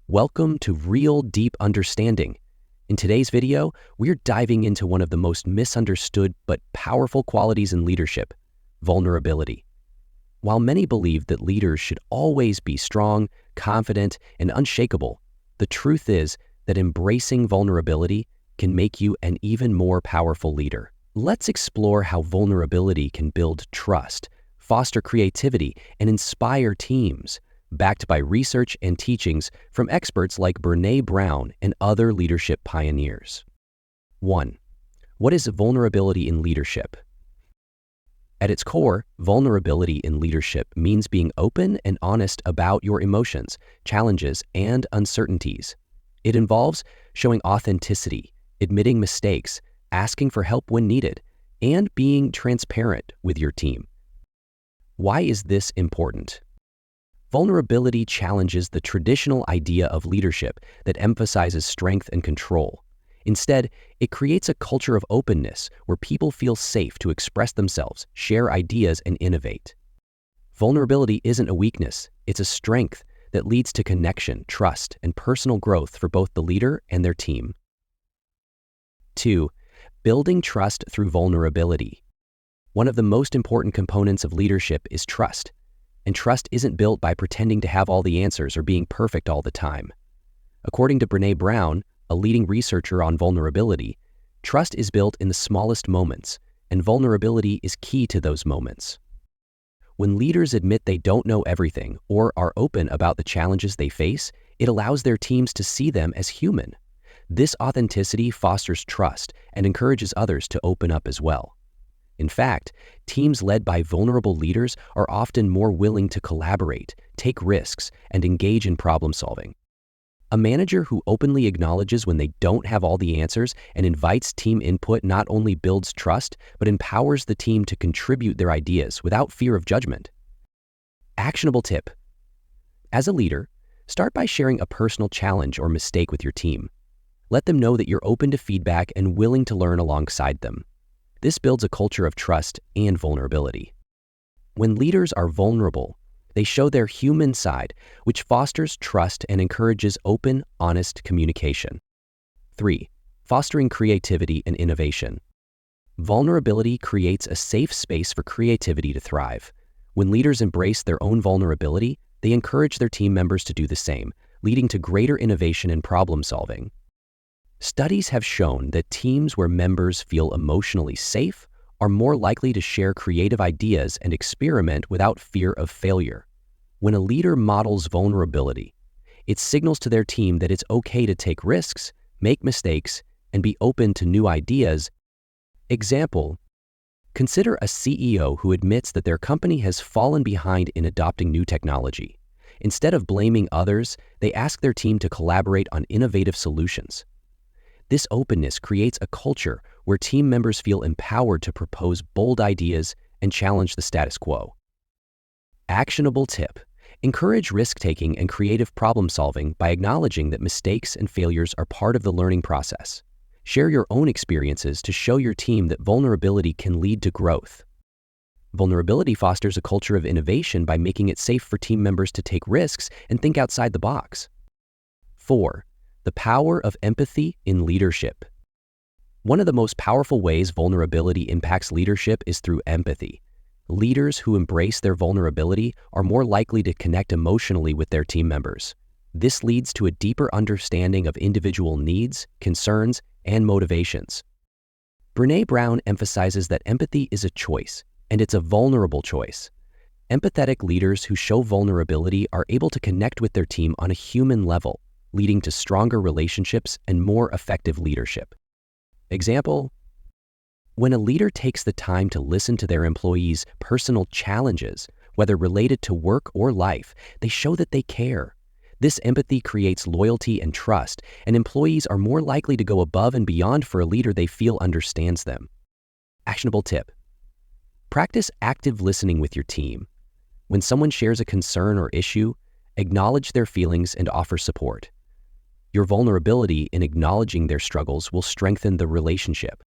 Welcome to Real Deep Understanding. In today's video, we're diving into one of the most misunderstood but powerful qualities in leadership, vulnerability. While many believe that leaders should always be strong, confident, and unshakable, the truth is that embracing vulnerability can make you an even more powerful leader. Let's explore how vulnerability can build trust, foster creativity, and inspire teams, backed by research and teachings from experts like Brené Brown and other leadership pioneers. 1. What is vulnerability in leadership? At its core, vulnerability in leadership means being open and honest about your emotions, challenges, and uncertainties. It involves showing authenticity, admitting mistakes, asking for help when needed, and being transparent with your team. Why is this important? Vulnerability challenges the traditional idea of leadership that emphasizes strength and control. Instead, it creates a culture of openness where people feel safe to express themselves, share ideas, and innovate. Vulnerability isn't a weakness, it's a strength that leads to connection, trust, and personal growth for both the leader and their team. 2. Building trust through vulnerability. One of the most important components of leadership is trust. And trust isn't built by pretending to have all the answers or being perfect all the time. According to Brené Brown, a leading researcher on vulnerability, trust is built in the smallest moments, and vulnerability is key to those moments. When leaders admit they don't know everything or are open about the challenges they face, it allows their teams to see them as human. This authenticity fosters trust and encourages others to open up as well. In fact, teams led by vulnerable leaders are often more willing to collaborate, take risks, and engage in problem solving. A manager who openly acknowledges when they don't have all the answers and invites team input not only builds trust, but empowers the team to contribute their ideas without fear of judgment. Actionable tip. As a leader, start by sharing a personal challenge or mistake with your team. Let them know that you're open to feedback and willing to learn alongside them. This builds a culture of trust and vulnerability. When leaders are vulnerable, they show their human side, which fosters trust and encourages open, honest communication. 3. Fostering creativity and innovation. Vulnerability creates a safe space for creativity to thrive. When leaders embrace their own vulnerability, they encourage their team members to do the same, leading to greater innovation and problem solving. Studies have shown that teams where members feel emotionally safe are more likely to share creative ideas and experiment without fear of failure. When a leader models vulnerability, it signals to their team that it's okay to take risks, make mistakes, and be open to new ideas. Example: consider a CEO who admits that their company has fallen behind in adopting new technology. Instead of blaming others, they ask their team to collaborate on innovative solutions. This openness creates a culture where team members feel empowered to propose bold ideas and challenge the status quo. Actionable tip. Encourage risk-taking and creative problem-solving by acknowledging that mistakes and failures are part of the learning process. Share your own experiences to show your team that vulnerability can lead to growth. Vulnerability fosters a culture of innovation by making it safe for team members to take risks and think outside the box. 4. The power of empathy in leadership. One of the most powerful ways vulnerability impacts leadership is through empathy. Leaders who embrace their vulnerability are more likely to connect emotionally with their team members. This leads to a deeper understanding of individual needs, concerns, and motivations. Brené Brown emphasizes that empathy is a choice, and it's a vulnerable choice. Empathetic leaders who show vulnerability are able to connect with their team on a human level, leading to stronger relationships and more effective leadership. Example: when a leader takes the time to listen to their employees' personal challenges, whether related to work or life, they show that they care. This empathy creates loyalty and trust, and employees are more likely to go above and beyond for a leader they feel understands them. Actionable tip. Practice active listening with your team. When someone shares a concern or issue, acknowledge their feelings and offer support. Your vulnerability in acknowledging their struggles will strengthen the relationship.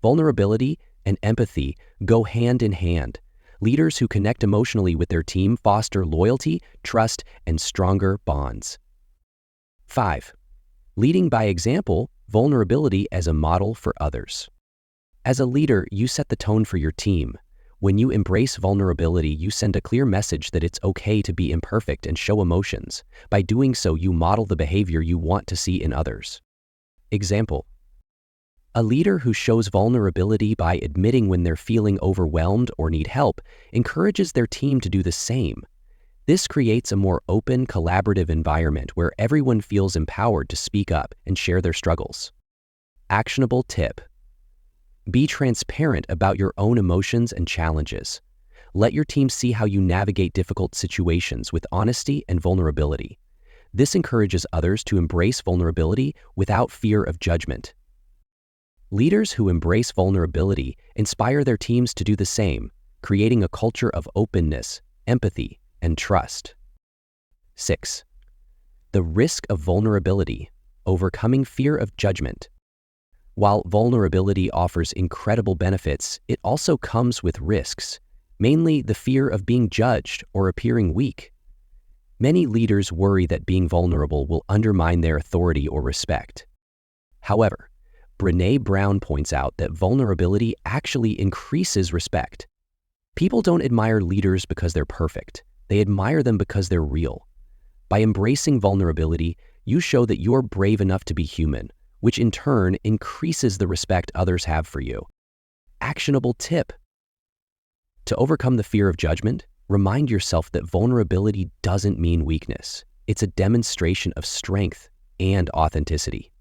Vulnerability and empathy go hand in hand. Leaders who connect emotionally with their team foster loyalty, trust, and stronger bonds. 5. Leading by example, vulnerability as a model for others. As a leader, you set the tone for your team. When you embrace vulnerability, you send a clear message that it's okay to be imperfect and show emotions. By doing so, you model the behavior you want to see in others. Example: a leader who shows vulnerability by admitting when they're feeling overwhelmed or need help encourages their team to do the same. This creates a more open, collaborative environment where everyone feels empowered to speak up and share their struggles. Actionable tip: be transparent about your own emotions and challenges. Let your team see how you navigate difficult situations with honesty and vulnerability. This encourages others to embrace vulnerability without fear of judgment. Leaders who embrace vulnerability inspire their teams to do the same, creating a culture of openness, empathy, and trust. 6. The risk of vulnerability: overcoming fear of judgment. While vulnerability offers incredible benefits, it also comes with risks, mainly the fear of being judged or appearing weak. Many leaders worry that being vulnerable will undermine their authority or respect. However, Brené Brown points out that vulnerability actually increases respect. People don't admire leaders because they're perfect. They admire them because they're real. By embracing vulnerability, you show that you're brave enough to be human, which in turn increases the respect others have for you. Actionable tip: to overcome the fear of judgment, remind yourself that vulnerability doesn't mean weakness. It's a demonstration of strength and authenticity.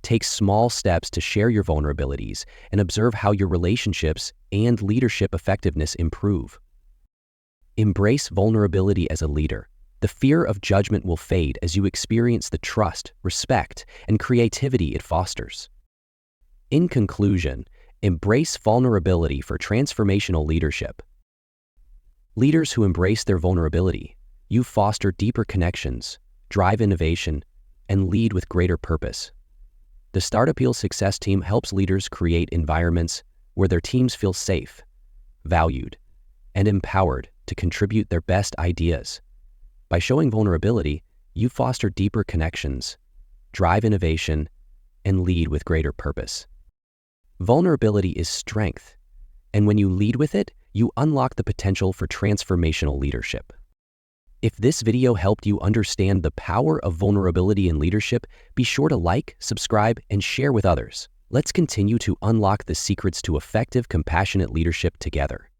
Take small steps to share your vulnerabilities and observe how your relationships and leadership effectiveness improve. Embrace vulnerability as a leader. The fear of judgment will fade as you experience the trust, respect, and creativity it fosters. In conclusion, embrace vulnerability for transformational leadership. Leaders who embrace their vulnerability, you foster deeper connections, drive innovation, and lead with greater purpose. The Startuppeal Success Team helps leaders create environments where their teams feel safe, valued, and empowered to contribute their best ideas. By showing vulnerability, you foster deeper connections, drive innovation, and lead with greater purpose. Vulnerability is strength, and when you lead with it, you unlock the potential for transformational leadership. If this video helped you understand the power of vulnerability in leadership, be sure to like, subscribe, and share with others. Let's continue to unlock the secrets to effective, compassionate leadership together.